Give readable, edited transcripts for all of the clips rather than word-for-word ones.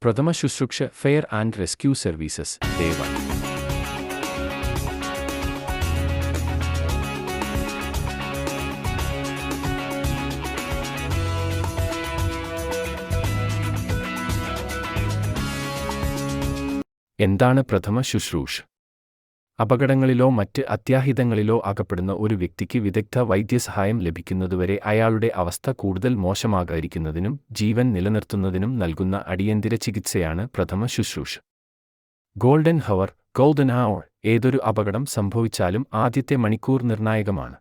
പ്രഥമ ശുശ്രൂഷ fair and rescue services day 1. എന്താണ് പ്രഥമ ശുശ്രൂഷ? അപകടങ്ങളിലോ മറ്റ് അത്യാഹിതങ്ങളിലോ അകപ്പെടുന്ന ഒരു വ്യക്തിക്ക് വിദഗ്ധ വൈദ്യസഹായം ലഭിക്കുന്നതുവരെ അയാളുടെ അവസ്ഥ കൂടുതൽ മോശമാകാതിരിക്കുന്നതിനും ജീവൻ നിലനിർത്തുന്നതിനും നൽകുന്ന അടിയന്തര ചികിത്സയാണ് പ്രഥമ ശുശ്രൂഷ. ഗോൾഡൻ ഹവർ ഏതൊരു അപകടം സംഭവിച്ചാലും ആദ്യത്തെ മണിക്കൂർ നിർണായകമാണ്.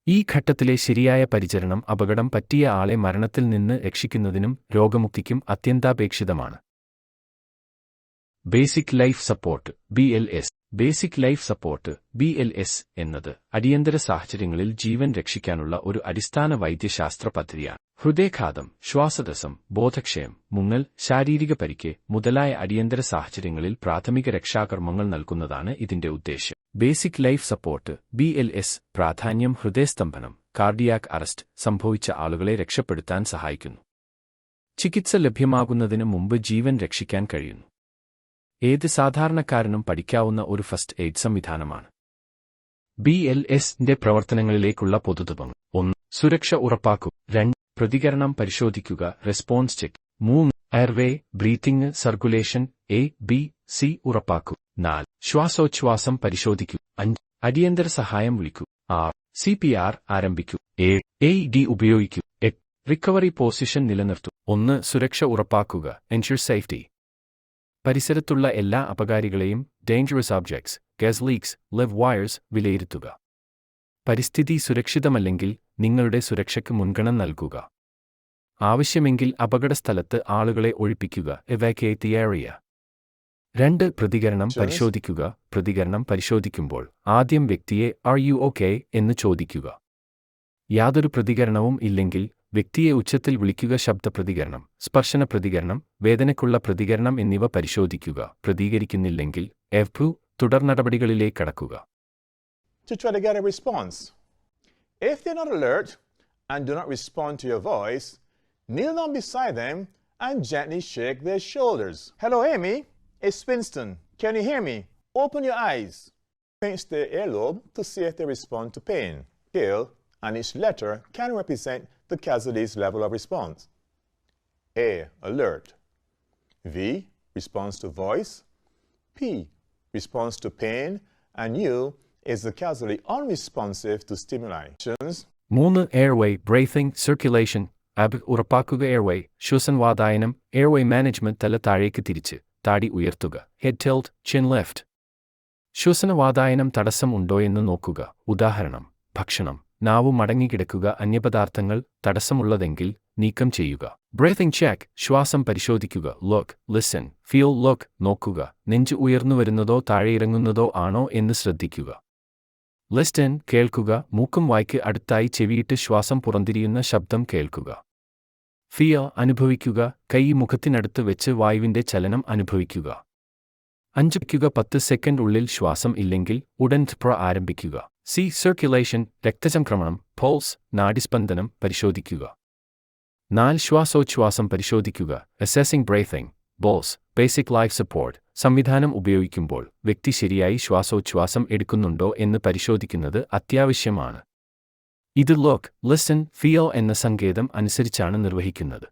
ഈ ഘട്ടത്തിലെ ശരിയായ പരിചരണം അപകടം പറ്റിയ ആളെ മരണത്തിൽ നിന്ന് രക്ഷിക്കുന്നതിനും രോഗമുക്തിക്കും അത്യന്താപേക്ഷിതമാണ്. Basic life support (BLS). Basic life support (BLS) എന്നത് അടിയന്തര സാഹചര്യങ്ങളിൽ ജീവൻ രക്ഷിക്കാനുള്ള ഒരു അടിസ്ഥാന വൈദ്യശാസ്ത്ര പദ്ധതിയാണ്. ഹൃദയാഘാതം, ശ്വാസതടസ്സം, ബോധക്ഷയം, മുങ്ങൽ, ശാരീരിക പരിക്ക് മുതലായ അടിയന്തര സാഹചര്യങ്ങളിൽ പ്രാഥമിക രക്ഷാകർമ്മങ്ങൾ നൽകുന്നതാണ് ഇതിന്റെ ഉദ്ദേശ്യം. ബേസിക് ലൈഫ് സപ്പോർട്ട് (BLS) പ്രാധാന്യം ഹൃദയസ്തംഭനം, കാർഡിയാക് അറസ്റ്റ് സംഭവിച്ച ആളുകളെ രക്ഷപ്പെടുത്താൻ സഹായിക്കുന്നു. ചികിത്സ ലഭ്യമാകുന്നതിന് മുമ്പ് ജീവൻ രക്ഷിക്കാൻ കഴിയുന്നു. ഏത് സാധാരണക്കാരനും പഠിക്കാവുന്ന ഒരു ഫസ്റ്റ് എയ്ഡ് സംവിധാനമാണ്. BLS-ന്റെ പ്രവർത്തനങ്ങളിലേക്കുള്ള പൊതുതത്വങ്ങൾ: 1. സുരക്ഷ ഉറപ്പാക്കുക. 2. പ്രതികരണം പരിശോധിക്കുക, response check. 3. Airway, breathing, circulation A-B-C ഉറപ്പാക്കുക. 4. ശ്വാസോച്ഛ്വാസം പരിശോധിക്കുക. 5. അടിയന്തര സഹായം വിളിക്കൂ. 6. CPR ആരംഭിക്കൂ. 7. AED ഉപയോഗിക്കൂ. 8. റിക്കവറി പൊസിഷൻ നിലനിർത്തൂ. 1. സുരക്ഷ ഉറപ്പാക്കുക, എൻഷുർ സേഫ്റ്റി. പരിസരത്തുള്ള എല്ലാ അപകാരികളെയും dangerous objects, gas leaks, live wires വിലയിരുത്തുക. പരിസ്ഥിതി സുരക്ഷിതമല്ലെങ്കിൽ നിങ്ങളുടെ സുരക്ഷയ്ക്ക് മുൻഗണന നൽകുക. ആവശ്യമെങ്കിൽ അപകടസ്ഥലത്ത് ആളുകളെ ഒഴിപ്പിക്കുക, evacuate the area. 2. പ്രതികരണം പരിശോധിക്കുക. പ്രതികരണം പരിശോധിക്കുമ്പോൾ ആദ്യം വ്യക്തിയെ "Are you okay?" എന്ന് ചോദിക്കുക. യാതൊരു പ്രതികരണവും ഇല്ലെങ്കിൽ വ്യക്തിയെ ഉച്ചത്തിൽ വിളിക്കുക. ശബ്ദ പ്രതികരണം, സ്പർശന പ്രതികരണം, വേദനയ്ക്കുള്ള പ്രതികരണം എന്നിവ പരിശോധിക്കുക. പ്രതികരിക്കുന്നില്ലെങ്കിൽ തുടർനടപടികളിലേക്ക് കടക്കുക. To try to get a response. If they're not alert and do not respond to your voice, kneel down beside them and gently shake their shoulders. Hello, Amy. It's Winston. Can you hear me? Open your eyes. Pinch their earlobe to see if they respond to pain. Scale and each letter can represent the casualty's level of response. A. Alert. V. Response to voice. P. Response to pain. And U is the casualty unresponsive to stimuli. 3. Airway, breathing, circulation. ഉറപ്പാക്കുക. Airway, ശ്വസനവാതായനം. Airway management. തല താഴേക്ക് തിരിച്ച്, താടി ഉയർത്തുക, head tilt, chin lift. ശ്വസനവാതായനം തടസ്സം ഉണ്ടോയെന്ന് നോക്കുക. ഉദാഹരണം, ഭക്ഷണം, നാവു മടങ്ങിക്കിടക്കുക, അന്യപദാർത്ഥങ്ങൾ തടസ്സമുള്ളതെങ്കിൽ നീക്കം ചെയ്യുക. ബ്രീത്തിംഗ് ചെക്ക്, ശ്വാസം പരിശോധിക്കുക. Look, listen, feel. ലുക്ക്, നോക്കുക, നെഞ്ച് ഉയർന്നുവരുന്നതോ താഴെയിറങ്ങുന്നതോ ആണോ എന്ന് ശ്രദ്ധിക്കുക. ലിസ്റ്റൻ, കേൾക്കുക, മൂക്കും വായ്ക്ക് അടുത്തായി ചെവിയിട്ട് ശ്വാസം പുറന്തിരിയുന്ന ശബ്ദം കേൾക്കുക. ഫീൽ, അനുഭവിക്കുക, കൈ മുഖത്തിനടുത്ത് വെച്ച് വായുവിന്റെ ചലനം അനുഭവിക്കുക. 5 10 സെക്കൻഡ് ഉള്ളിൽ ശ്വാസം ഇല്ലെങ്കിൽ ഉടൻ ആരംഭിക്കുക. സി. സർക്കുലേഷൻ, രക്തചംക്രമണം, പൾസ്, നാഡിസ്പന്ദനം പരിശോധിക്കുക. 4. ശ്വാസോച്ഛ്വാസം പരിശോധിക്കുക. Assessing breathing, balls, basic life support സംവിധാനം ഉപയോഗിക്കുമ്പോൾ വ്യക്തി ശരിയായി ശ്വാസോച്ഛ്വാസം എടുക്കുന്നുണ്ടോ എന്ന് പരിശോധിക്കുന്നത് അത്യാവശ്യമാണ്. ഇത് ലുക്ക്, ലിസൺ, ഫീൽ എന്ന സങ്കേതം അനുസരിച്ചാണ് നിർവഹിക്കുന്നത്.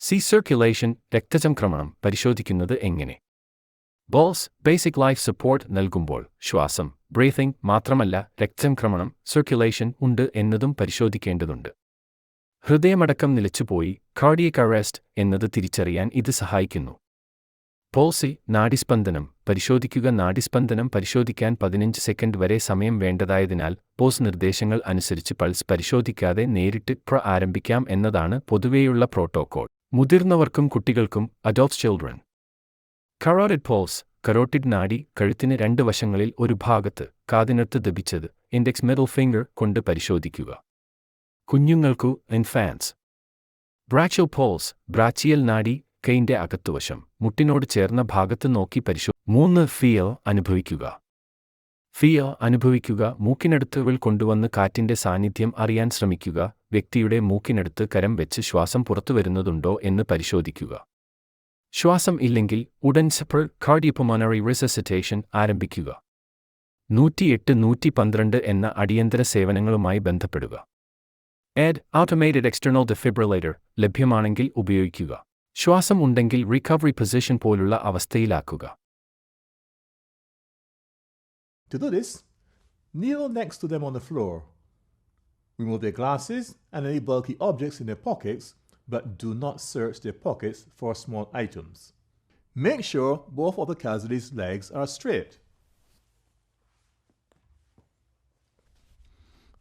സി. സർക്കുലേഷൻ, രക്തചംക്രമണം പരിശോധിക്കുന്നത് എങ്ങനെ? ബോൾസ്, ബേസിക് ലൈഫ് സപ്പോർട്ട് നൽകുമ്പോൾ ശ്വാസം, ബ്രീത്തിംഗ് മാത്രമല്ല രക്തചംക്രമണം, സർക്കുലേഷൻ ഉണ്ട് എന്നതും പരിശോധിക്കേണ്ടതുണ്ട്. ഹൃദയമടക്കം നിലച്ചുപോയി, കാർഡിയക് അറസ്റ്റ് എന്നത് തിരിച്ചറിയാൻ ഇത് സഹായിക്കുന്നു. പൾസി, നാഡിസ്പന്ദനം പരിശോധിക്കുക. നാഡിസ്പന്ദനം പരിശോധിക്കാൻ 15 സെക്കൻഡ് വരെ സമയം വേണ്ടതായതിനാൽ പോസ് നിർദ്ദേശങ്ങൾ അനുസരിച്ച് പൾസ് പരിശോധിക്കാതെ നേരിട്ട് ആരംഭിക്കാം എന്നതാണ് പൊതുവെയുള്ള പ്രോട്ടോക്കോൾ. മുതിർന്നവർക്കും കുട്ടികൾക്കും അഡൾട്ട് ചിൽഡ്രൻ. കറോട്ടിഡ് പൾസ്, കറോട്ടിഡ് നാഡി കഴുത്തിന് 2 വശങ്ങളിൽ ഒരു ഭാഗത്ത് കാതിനടുത്ത് ദപിച്ചത് ഇൻഡെക്സ് മിഡിൽ ഫിംഗർ കൊണ്ട് പരിശോധിക്കുക. കുഞ്ഞുങ്ങൾക്കു ഇൻഫാൻസ്. ബ്രാച്ചിയൽ പോൾസ്, ബ്രാച്ചിയൽ നാഡി, കൈന്റെ അകത്തുവശം, മുട്ടിനോട് ചേർന്ന ഭാഗത്ത് നോക്കി 3. ഫീൽ അനുഭവിക്കുക. ഫീൽ അനുഭവിക്കുക. മൂക്കിനടുത്ത് കൊണ്ടുവന്ന് കാറ്റിന്റെ സാന്നിധ്യം അറിയാൻ ശ്രമിക്കുക. വ്യക്തിയുടെ മൂക്കിനടുത്ത് കരം വെച്ച് ശ്വാസം പുറത്തുവരുന്നതുണ്ടോ എന്ന് പരിശോധിക്കുക. ശ്വാസം ഇല്ലെങ്കിൽ ഉടൻ സെപ്പറൽ കാർഡിയോപൾമോണറി റിസസിറ്റേഷൻ ആരംഭിക്കുക. 108-112 എന്ന അടിയന്തര സേവനങ്ങളുമായി ബന്ധപ്പെടുക. ഓട്ടോമേറ്റഡ് എക്സ്റ്റേണൽ ഡിഫിബ്രിലേറ്റർ ലഭ്യമാണെങ്കിൽ ഉപയോഗിക്കുക. ശ്വാസം ഉണ്ടെങ്കിൽ റിക്കവറി പൊസിഷൻ പോലുള്ള അവസ്ഥയിലാക്കുക. To do this, kneel next to them on the floor. Remove their glasses and any bulky objects in their pockets, but do not search their pockets for small items. Make sure both of the casualty's legs are straight.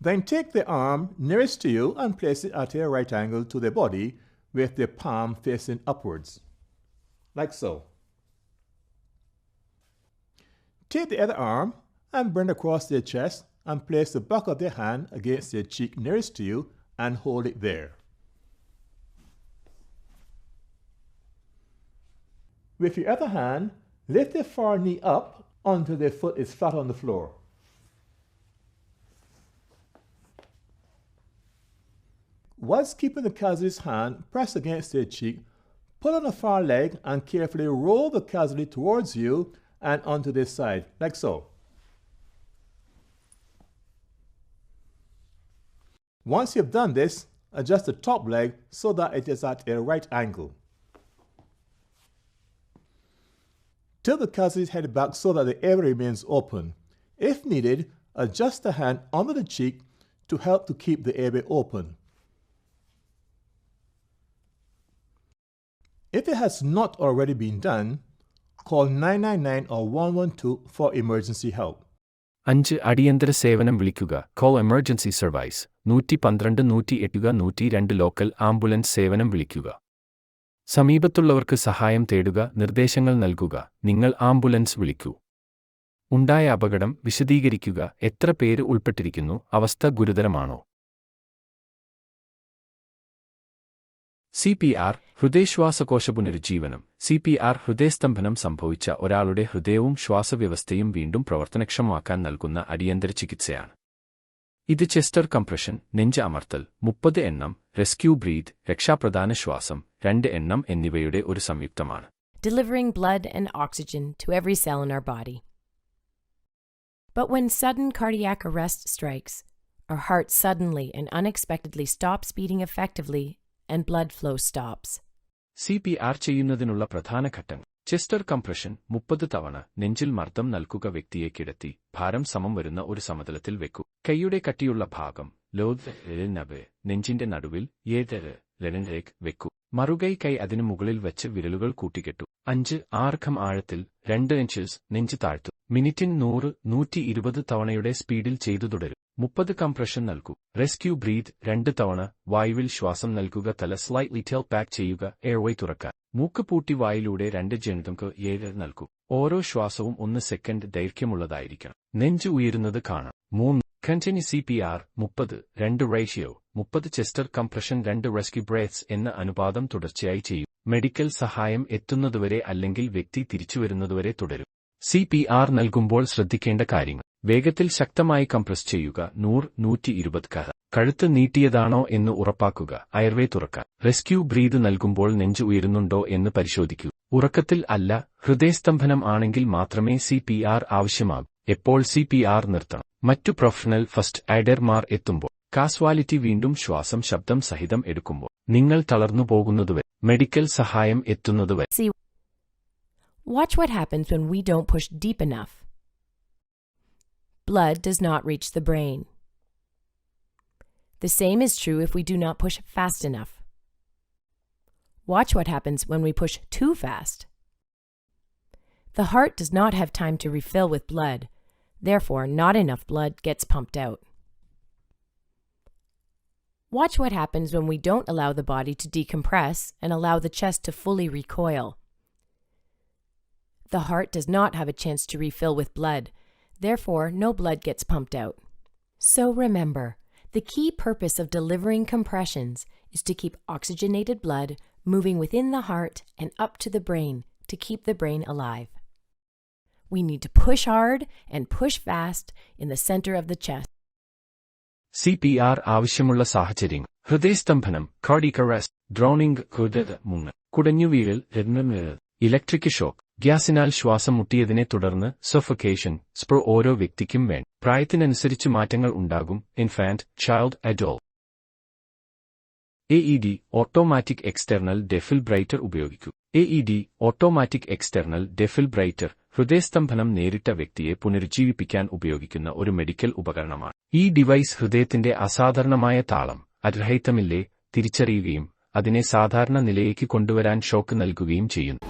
Then take the arm nearest to you and place it at a right angle to their body with their palm facing upwards, like so. Take the other arm and bend across their chest and place the back of their hand against their cheek nearest to you and hold it there. With your other hand, lift their far knee up until their foot is flat on the floor. Once keeping the casualty's hand pressed against their cheek, pull on the far leg and carefully roll the casualty towards you and onto their side, like so. Once you've done this, adjust the top leg so that it is at a right angle. Tilt the casualty's head back so that the airway remains open. If needed, adjust the hand under the cheek to help to keep the airway open. If it has not already been done, call 999 or 112 for emergency help. 5. അടിയന്തര സേവനം വിളിക്കുക. Call emergency service. 112 108 102 local ambulance സേവനം വിളിക്കുക. സമീപത്തുള്ളവർക്ക് സഹായം തേടുക. നിർദ്ദേശങ്ങൾ നൽകുക. നിങ്ങൾ ആംബുലൻസ് വിളിക്കൂ. ഉണ്ടായ അപകടം വിശദീകരിക്കുക. എത്ര പേര് ഉൾപ്പെട്ടിരിക്കുന്നു? അവസ്ഥ ഗുരുതരമാണോ? CPR ഹൃദയശ്വാസകോശ പുനരുജ്ജീവനം. CPR ഹൃദയസ്തംഭനം സംഭവിച്ച ഒരാളുടെ ഹൃദയവും ശ്വാസവ്യവസ്ഥയും വീണ്ടും പ്രവർത്തനക്ഷമമാക്കാൻ നൽകുന്ന അടിയന്തര ചികിത്സയാണ്. ഇത് ചെസ്റ്റർ കംപ്രഷൻ, നെഞ്ച് അമർത്തൽ, 30 എണ്ണം, റെസ്ക്യൂ ബ്രീത്ത്, രക്ഷാപ്രദാന ശ്വാസം, 2 എണ്ണം എന്നിവയുടെ ഒരു സംയുക്തമാണ്. Delivering blood and oxygen to every cell in our body. But when sudden cardiac arrest strikes, our heart suddenly and unexpectedly stops beating effectively and blood flow stops. CPR ചെയ്യുന്നതിനുള്ള പ്രധാന ഘട്ടങ്ങൾ. Chester compression 30 തവണ. നെഞ്ചിൽ മർദ്ദം നൽകുക. വ്യക്തിയെ കിടത്തി ഭാരം സമം വരുന്ന ഒരു സമതലത്തിൽ വെക്കൂ. കൈയുടെ കട്ടിയുള്ള ഭാഗം നെഞ്ചിന്റെ നടുവിൽ വെക്കൂ. മറുകൈ കൈ അതിനു മുകളിൽ വെച്ച് വിരലുകൾ കൂട്ടിക്കെട്ടു. 5. ആർഖം ആഴത്തിൽ 2 ഇഞ്ചസ് നെഞ്ച് താഴ്ത്തു. മിനിറ്റിന് 100-120 തവണയുടെ സ്പീഡിൽ ചെയ്തു തുടരും. 30 കംപ്രഷൻ നൽകൂ. റെസ്ക്യൂ ബ്രീത്ത് 2 തവണ. വായുവിൽ ശ്വാസം നൽകുക. തല സ്ലൈറ്റ്ലി ടിൽറ്റ് ബാക്ക് ചെയ്യുക. എയർവേ തുറക്കാൻ. മൂക്ക് പൂട്ടി വായിലൂടെ 2 ജനതങ്ങൾക്ക് 7 നൽകൂ. ഓരോ ശ്വാസവും 1 സെക്കൻഡ് ദൈർഘ്യമുള്ളതായിരിക്കണം. നെഞ്ച് ഉയരുന്നത് കാണാം. 3. Continue CPR 30 2 ratio 30 chest compression 2 rescue breaths എന്ന അനുപാതം തുടർച്ചയായി ചെയ്യും. മെഡിക്കൽ സഹായം എത്തുന്നതുവരെ അല്ലെങ്കിൽ വ്യക്തി തിരിച്ചുവരുന്നതുവരെ തുടരും. CPR നൽകുമ്പോൾ ശ്രദ്ധിക്കേണ്ട കാര്യങ്ങൾ. വേഗത്തിൽ ശക്തമായി കംപ്രസ് ചെയ്യുക. 100-120 കഴുത്ത് നീട്ടിയതാണോ എന്ന് ഉറപ്പാക്കുക. എയർവേ തുറക്കാൻ. റെസ്ക്യൂ ബ്രീത്ത് നൽകുമ്പോൾ നെഞ്ച് ഉയരുന്നുണ്ടോ എന്ന് പരിശോധിക്കൂ. ഉറക്കത്തിൽ അല്ല, ഹൃദയസ്തംഭനം ആണെങ്കിൽ മാത്രമേ CPR ആവശ്യമാകൂ. എപ്പോൾ CPR നിർത്തണം? മറ്റു പ്രൊഫഷണൽ ഫസ്റ്റ് എയ്ഡർമാർ എത്തുമ്പോൾ. കാസ്വാലിറ്റി വീണ്ടും ശ്വാസം ശബ്ദം സഹിതം എടുക്കുമ്പോൾ. നിങ്ങൾ തളർന്നു പോകുന്നതുവരെ. മെഡിക്കൽ സഹായം എത്തുന്നതുവരെ. See, watch what happens when we don't push deep enough. Blood does not reach the brain. The same is true if we do not push fast enough. Watch what happens when we push too fast. The heart does not have time to refill with blood, therefore not enough blood gets pumped out. Watch what happens when we don't allow the body to decompress and allow the chest to fully recoil. The heart does not have a chance to refill with blood, therefore no blood gets pumped out. So remember, The key purpose of delivering compressions is to keep oxygenated blood moving within the heart and up to the brain to keep the brain alive. We need to push hard and push fast in the center of the chest. CPR ആവശ്യമുള്ള സാഹചര്യം ഹൃദയസ്തംഭനം, cardiac arrest, drowning, കുടഞ്ഞുവീഴൽ, electric shock, ഗ്യാസിനാൽ ശ്വാസം മുട്ടിയതിനെ തുടർന്ന് suffocation, സ്പ്രോ ഓരോ വ്യക്തിക്കും വേണം. പ്രായത്തിനനുസരിച്ച് മാറ്റങ്ങൾ ഉണ്ടാകും. Infant, child, adult. AED automatic external defibrillator ഉപയോഗിക്കൂ. AED ഓട്ടോമാറ്റിക് എക്സ്റ്റേർണൽ ഡെഫിബ്രൈറ്റർ ഹൃദയസ്തംഭനം നേരിട്ട വ്യക്തിയെ പുനരുജ്ജീവിപ്പിക്കാൻ ഉപയോഗിക്കുന്ന ഒരു മെഡിക്കൽ ഉപകരണമാണ്. ഈ ഡിവൈസ് ഹൃദയത്തിന്റെ അസാധാരണമായ താളം, അർഹതമില്ലേ തിരിച്ചറിയുകയും അതിനെ സാധാരണ നിലയിലേക്ക് കൊണ്ടുവരാൻ ഷോക്ക് നൽകുകയും ചെയ്യുന്നു.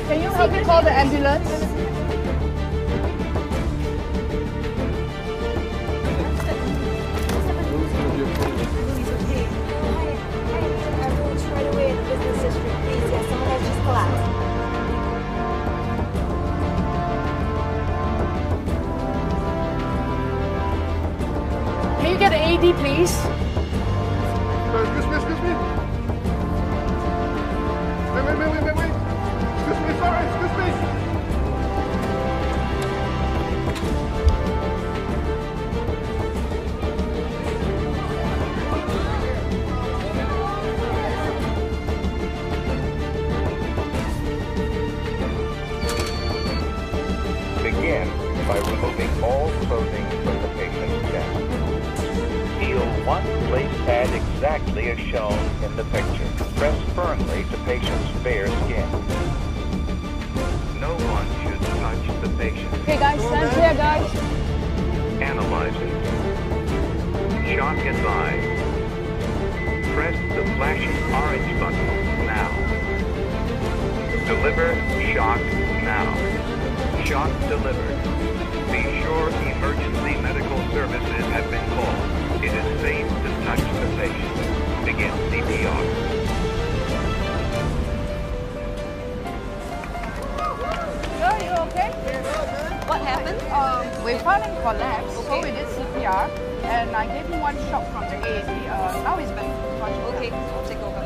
Can you help me call the ambulance? Can you get an AED, please? Excuse me. Wait. Excuse me, sorry, excuse me. Begin by removing all clothing from the patient's chest. Feel one place pad exactly as shown in the picture. Press firmly to patient's bare skin. No one should touch the patient. Okay, guys, stand clear, guys. Analyzing. Shock advised. Press the flashing orange button now. Deliver shock now. Shock delivered. Be sure emergency medical services have been called. It is safe to touch the patient. Begin CPR. Sir, you okay? What happened? We found him collapsed, so we did CPR, and I gave him one shock from the AED. Now he's been conscious. Okay, I'll take over.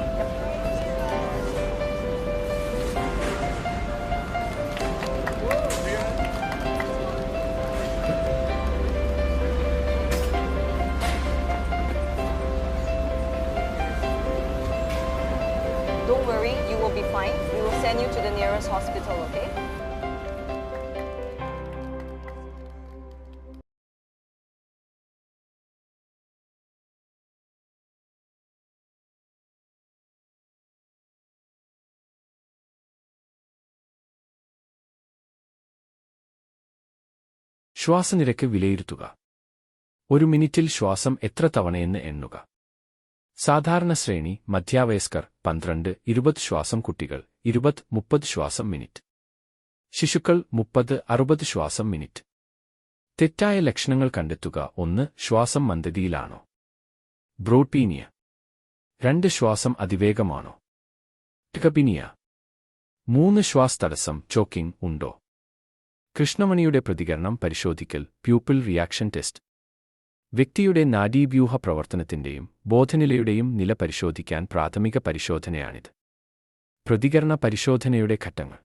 Don't worry, you will be fine. We will send you to the nearest hospital, okay? ശ്വാസനിരക്ക് വിലയിരുത്തുക. ഒരു മിനിറ്റിൽ ശ്വാസം എത്ര തവണയെന്ന് എണ്ണുക. സാധാരണ ശ്രേണി മധ്യവയസ്കർ 12-20 ശ്വാസം, കുട്ടികൾ 20-30 ശ്വാസം മിനിറ്റ്, ശിശുക്കൾ 30-60 ശ്വാസം മിനിറ്റ്. തെറ്റായ ലക്ഷണങ്ങൾ കണ്ടെത്തുക. 1. ശ്വാസം മന്ദഗതിയിലാണോ? ബ്രോഡ്പീനിയ. 2. ശ്വാസം അതിവേഗമാണോ? ടിക്കപീനിയ. 3. ശ്വാസതടസ്സം ചോക്കിംഗ് ഉണ്ടോ? കൃഷ്ണമണിയുടെ പ്രതികരണം പരിശോധിക്കൽ പ്യൂപ്പിൾ റിയാക്ഷൻ ടെസ്റ്റ്. വ്യക്തിയുടെ നാഡീവ്യൂഹ പ്രവർത്തനത്തിന്റെയും ബോധനിലയുടെയും നില പരിശോധിക്കാൻ പ്രാഥമിക പരിശോധനയാണിത്. പ്രതികരണ പരിശോധനയുടെ ഘട്ടങ്ങൾ.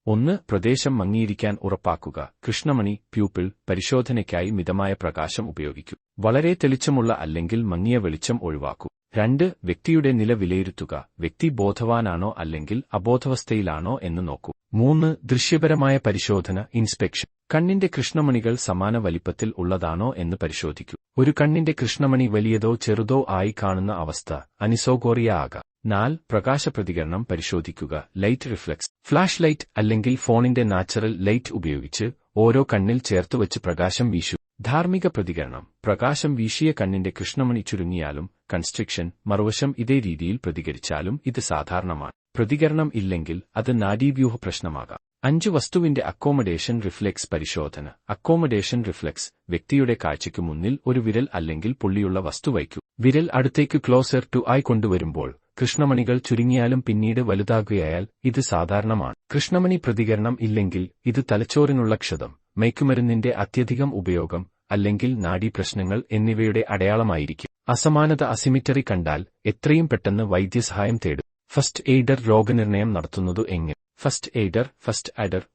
1. പ്രദേശം മങ്ങിയിരിക്കാൻ ഉറപ്പാക്കുക. കൃഷ്ണമണി പ്യൂപ്പിൾ പരിശോധനയ്ക്കായി മിതമായ പ്രകാശം ഉപയോഗിക്കൂ. വളരെ തെളിച്ചമുള്ള അല്ലെങ്കിൽ മങ്ങിയ വെളിച്ചം ഒഴിവാക്കൂ. 2. വ്യക്തിയുടെ നില വിലയിരുത്തുക. വ്യക്തി ബോധവാനാണോ അല്ലെങ്കിൽ അബോധാവസ്ഥയിലാണോ എന്ന് നോക്കൂ. 3. ദൃശ്യപരമായ പരിശോധന ഇൻസ്പെക്ഷൻ. കണ്ണിന്റെ കൃഷ്ണമണികൾ സമാന വലിപ്പത്തിൽ ഉള്ളതാണോ എന്ന് പരിശോധിക്കൂ. ഒരു കണ്ണിന്റെ കൃഷ്ണമണി വലിയതോ ചെറുതോ ആയി കാണുന്ന അവസ്ഥ അനിസോഗോറിയ ആകാം. 4. പ്രകാശപ്രതികരണം പരിശോധിക്കുക. Light reflux. ഫ്ലാഷ് ലൈറ്റ് അല്ലെങ്കിൽ ഫോണിന്റെ നാച്ചുറൽ ലൈറ്റ് ഉപയോഗിച്ച് ഓരോ കണ്ണിൽ ചേർത്തുവച്ച് പ്രകാശം വീശൂ. ധാർമ്മിക പ്രതികരണം. പ്രകാശം വീശിയ കണ്ണിന്റെ കൃഷ്ണമണി ചുരുങ്ങിയാലും കൺസ്ട്രിക്ഷൻ മറുവശം ഇതേ രീതിയിൽ പ്രതികരിച്ചാലും ഇത് സാധാരണമാണ്. പ്രതികരണം ഇല്ലെങ്കിൽ അത് നാഡീവ്യൂഹ പ്രശ്നമാകാം. 5 വസ്തുവിന്റെ അക്കോമഡേഷൻ റിഫ്ലെക്സ് പരിശോധന. Accommodation reflex. വ്യക്തിയുടെ കാഴ്ചയ്ക്കു മുന്നിൽ ഒരു വിരൽ അല്ലെങ്കിൽ പുള്ളിയുള്ള വസ്തു വയ്ക്കൂ. വിരൽ അടുത്തേക്ക് ക്ലോസർ ടു ഐ കൊണ്ടുവരുമ്പോൾ കൃഷ്ണമണികൾ ചുരുങ്ങിയാലും പിന്നീട് വലുതാകുകയാൽ ഇത് സാധാരണമാണ്. കൃഷ്ണമണി പ്രതികരണം ഇല്ലെങ്കിൽ ഇത് തലച്ചോറിനുള്ള ക്ഷതം, മയക്കുമരുന്നിന്റെ അത്യധികം ഉപയോഗം അല്ലെങ്കിൽ നാഡീപ്രശ്നങ്ങൾ എന്നിവയുടെ അടയാളമായിരിക്കും. അസമാനത അസിമിറ്ററി കണ്ടാൽ എത്രയും പെട്ടെന്ന് വൈദ്യസഹായം തേടും. ഫസ്റ്റ് എയ്ഡർ രോഗനിർണയം നടത്തുന്നതു എങ്ങനെ? ഫസ്റ്റ് എയ്ഡർ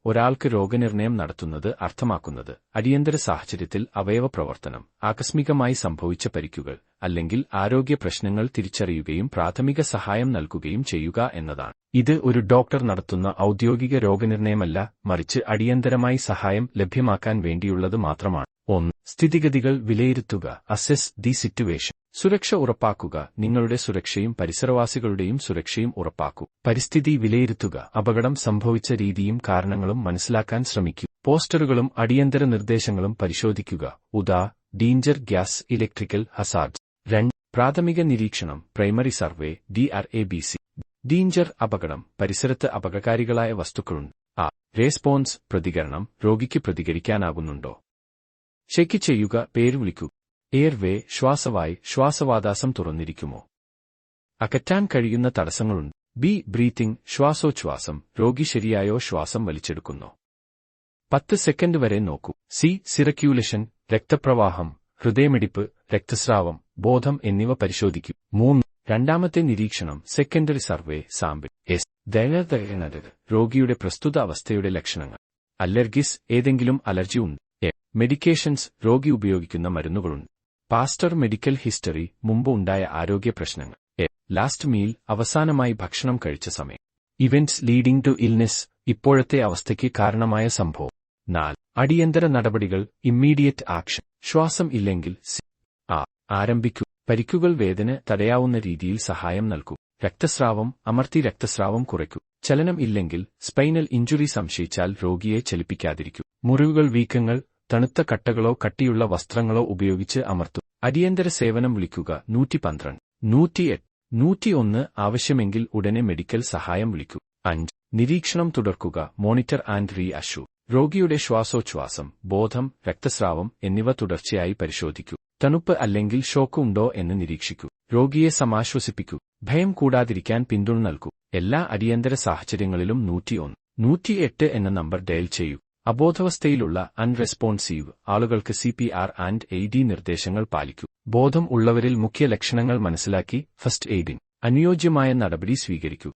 ഒരാൾക്ക് രോഗനിർണയം നടത്തുന്നത് അർത്ഥമാക്കുന്നത് അടിയന്തര സാഹചര്യത്തിൽ അവയവ പ്രവർത്തനം, ആകസ്മികമായി സംഭവിച്ച പരിക്കുകൾ അല്ലെങ്കിൽ ആരോഗ്യ പ്രശ്നങ്ങൾ തിരിച്ചറിയുകയും പ്രാഥമിക സഹായം നൽകുകയും ചെയ്യുക എന്നതാണ്. ഇത് ഒരു ഡോക്ടർ നടത്തുന്ന ഔദ്യോഗിക രോഗനിർണയമല്ല, മറിച്ച് അടിയന്തരമായി സഹായം ലഭ്യമാക്കാൻ വേണ്ടിയുള്ളത് മാത്രമാണ്. 1. സ്ഥിതിഗതികൾ വിലയിരുത്തുക. Assays the situation. സുരക്ഷ ഉറപ്പാക്കുക. നിങ്ങളുടെ സുരക്ഷയും പരിസരവാസികളുടെയും സുരക്ഷയും ഉറപ്പാക്കൂ. പരിസ്ഥിതി വിലയിരുത്തുക. അപകടം സംഭവിച്ച രീതിയും കാരണങ്ങളും മനസ്സിലാക്കാൻ ശ്രമിക്കൂ. പോസ്റ്ററുകളും അടിയന്തര നിർദ്ദേശങ്ങളും പരിശോധിക്കുക. Danger, gas, electrical hazards. 2. പ്രാഥമിക നിരീക്ഷണം. Primary survey. DRABC. ഡേഞ്ചർ, അപകടം, പരിസരത്ത് അപകടകാരികളായ വസ്തുക്കളുണ്ട്. റെസ്പോൺസ്, പ്രതികരണം. രോഗിക്ക് പ്രതികരിക്കാനാകുന്നുണ്ടോ? ഷെയ്ക്ക് ചെയ്യുക. പേര് വിളിക്കൂ. എയർവേ, ശ്വാസവായ്, ശ്വാസവാതാസം തുറന്നിരിക്കുമോ? അകറ്റാൻ കഴിയുന്ന തടസ്സങ്ങളുണ്ട്. ബ്രീത്തിംഗ്, ശ്വാസോച്ഛ്വാസം. രോഗി ശരിയായോ ശ്വാസം വലിച്ചെടുക്കുന്നോ? 10 സെക്കൻഡ് വരെ നോക്കൂ. സിറക്യുലേഷൻ, രക്തപ്രവാഹം, ഹൃദയമിടിപ്പ്, രക്തസ്രാവം, ബോധം എന്നിവ പരിശോധിക്കൂ. 3. രണ്ടാമത്തെ നിരീക്ഷണം. Secondary survey. സാമ്പിൾ. ദയനീയത. രോഗിയുടെ പ്രസ്തുത അവസ്ഥയുടെ ലക്ഷണങ്ങൾ. അലർജിസ്, ഏതെങ്കിലും അലർജി ഉണ്ട്. മെഡിക്കേഷൻസ്, രോഗി ഉപയോഗിക്കുന്ന മരുന്നുകളുണ്ട്. പാസ്റ്റർ, മെഡിക്കൽ ഹിസ്റ്ററി, മുമ്പ് ഉണ്ടായ ആരോഗ്യ പ്രശ്നങ്ങൾ. ലാസ്റ്റ് മീൽ, അവസാനമായി ഭക്ഷണം കഴിച്ച സമയം. ഇവന്റ്സ് ലീഡിംഗ് ടു ഇൽനെസ്, ഇപ്പോഴത്തെ അവസ്ഥയ്ക്ക് കാരണമായ സംഭവം. 4. അടിയന്തര നടപടികൾ. Immediate action. ശ്വാസം ഇല്ലെങ്കിൽ ആരംഭിക്കൂ. പരിക്കുകൾ വേദന തടയാവുന്ന രീതിയിൽ സഹായം നൽകൂ. രക്തസ്രാവം, അമർത്തി രക്തസ്രാവം കുറയ്ക്കൂ. ചലനം ഇല്ലെങ്കിൽ, സ്പൈനൽ ഇഞ്ചുറി സംശയിച്ചാൽ രോഗിയെ ചലിപ്പിക്കാതിരിക്കൂ. മുറിവുകൾ, വീക്കങ്ങൾ, തണുത്ത കട്ടകളോ കട്ടിയുള്ള വസ്ത്രങ്ങളോ ഉപയോഗിച്ച് അമർത്തും. അടിയന്തര സേവനം വിളിക്കുക. 112. 108. 101. ആവശ്യമെങ്കിൽ ഉടനെ മെഡിക്കൽ സഹായം വിളിക്കൂ. 5. നിരീക്ഷണം തുടർക്കുക. Monitor and reassure. രോഗിയുടെ ശ്വാസോച്ഛ്വാസം, ബോധം, രക്തസ്രാവം എന്നിവ തുടർച്ചയായി പരിശോധിക്കൂ. തണുപ്പ് അല്ലെങ്കിൽ ഷോക്ക് ഉണ്ടോ എന്ന് നിരീക്ഷിക്കൂ. രോഗിയെ സമാശ്വസിപ്പിക്കൂ. ഭയം കൂടാതിരിക്കാൻ പിന്തുണ നൽകൂ. എല്ലാ അടിയന്തര സാഹചര്യങ്ങളിലും 101. 108 എന്ന നമ്പർ ഡയൽ ചെയ്യൂ. അബോധാവസ്ഥയിലുള്ള അൺറെസ്പോൺസീവ് ആളുകൾക്ക് CPR ആൻഡ് AED നിർദ്ദേശങ്ങൾ പാലിക്കൂ. ബോധം ഉള്ളവരിൽ മുഖ്യ ലക്ഷണങ്ങൾ മനസ്സിലാക്കി ഫസ്റ്റ് എയ്ഡിന് അനുയോജ്യമായ നടപടി സ്വീകരിക്കൂ.